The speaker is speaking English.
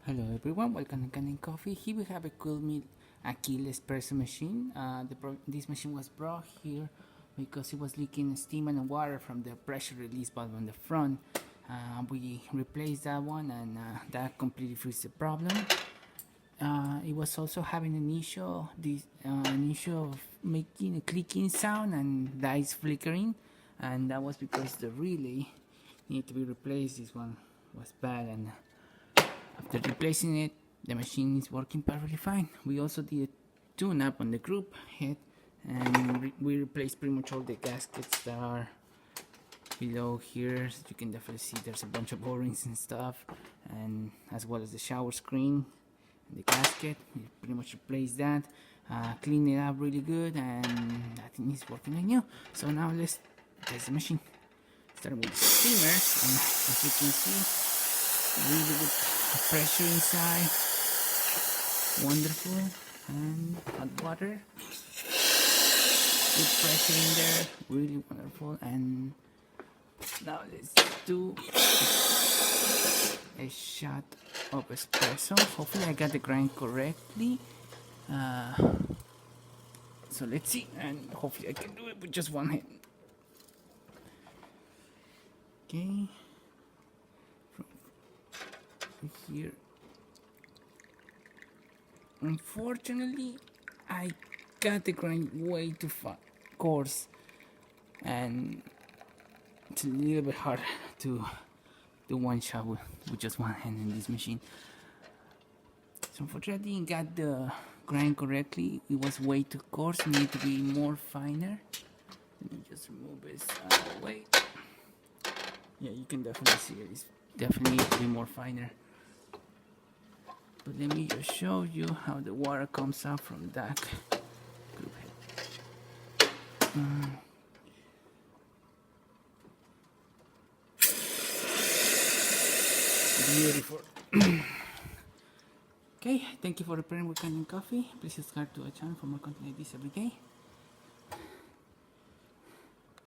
Hello everyone, welcome to Kanen Coffee. Here we have a cool meal Espresso machine. This machine was brought here because it was leaking steam and water from the pressure release valve on the front. We replaced that one and that completely fixed the problem. It was also having an issue of making a clicking sound and lights flickering, and that was because the relay needed to be replaced. This one was bad, and after replacing it, the machine is working perfectly fine. We also did a tune-up on the group head, and we replaced pretty much all the gaskets that are below here. As you can definitely see, there's a bunch of O-rings and stuff, and as well as the shower screen and the gasket. We pretty much replaced that, cleaned it up really good, and I think it's working like new. So now let's test the machine. Starting with the steamer, and as you can see, really good pressure inside, wonderful, and hot water, good pressure in there, really wonderful. And now let's do a shot of espresso. Hopefully I got the grind correctly, so let's see, and hopefully I can do it with just one hand. Okay, from here, unfortunately I got the grind way too coarse, and it's a little bit hard to do one shot with just one hand in this machine. So unfortunately I didn't get the grind correctly. It was way too coarse. It needed to be more finer. Let me just remove this out of the way. Yeah, you can definitely see it. It's definitely needs to be more finer. But let me just show you how the water comes out from that group head. Beautiful. Okay, thank you for preparing with Kanen Coffee. Please subscribe to our channel for more content like this every day.